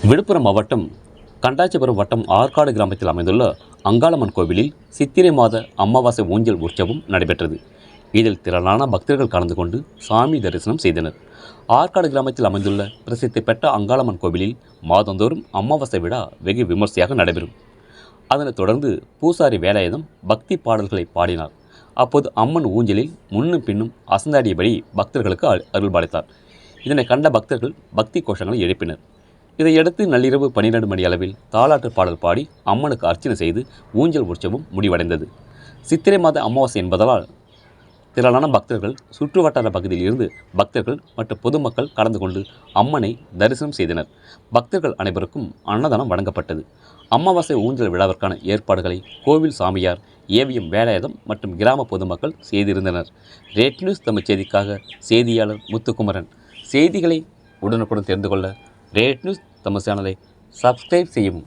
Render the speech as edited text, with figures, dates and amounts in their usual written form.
விழுப்புரம் மாவட்டம் கண்டாச்சிபுரம் வட்டம் ஆற்காடு கிராமத்தில் அமைந்துள்ள அங்காளம்மன் கோவிலில் சித்திரை மாத அமாவாசை ஊஞ்சல் உற்சவம் நடைபெற்றது. இதில் திரளான பக்தர்கள் கலந்து கொண்டு சாமி தரிசனம் செய்தனர். ஆற்காடு கிராமத்தில் அமைந்துள்ள பிரசித்தி பெற்ற அங்காளம்மன் கோவிலில் மாதந்தோறும் அமாவாசை விழா வெகு விமர்சையாக நடைபெறும். அதனைத் தொடர்ந்து பூசாரி வேலாயுதம் பக்தி பாடல்களை பாடினார். அப்போது அம்மன் ஊஞ்சலில் முன்னும் பின்னும் அசந்தாடியபடி பக்தர்களுக்கு அருள்பாலித்தார். இதனை கண்ட பக்தர்கள் பக்தி கோஷங்களை எழுப்பினர். இதையடுத்து நள்ளிரவு 12 மணி அளவில் தாலாட்டு பாடல் பாடி அம்மனுக்கு அர்ச்சனை செய்து ஊஞ்சல் உற்சவம் முடிவடைந்தது. சித்திரை மாத அமாவாசை என்பதால் திரளான பக்தர்கள் சுற்று வட்டார பகுதியில் இருந்து பக்தர்கள் மற்றும் பொதுமக்கள் கலந்து கொண்டு அம்மனை தரிசனம் செய்தனர். பக்தர்கள் அனைவருக்கும் அன்னதானம் வழங்கப்பட்டது. அமாவாசை ஊஞ்சல் விழாவிற்கான ஏற்பாடுகளை கோவில் சாமியார், ஏவிஎம் வேலாயுதம் மற்றும் கிராம பொதுமக்கள் செய்திருந்தனர். ரேட் நியூஸ் தமிழ் செய்திக்காக செய்தியாளர் முத்துக்குமரன். செய்திகளை உடனுக்குடன் தெரிந்து கொள்ள ரேட் நியூஸ் தமிழ் சேனலை சப்ஸ்கிரைப் செய்யவும்.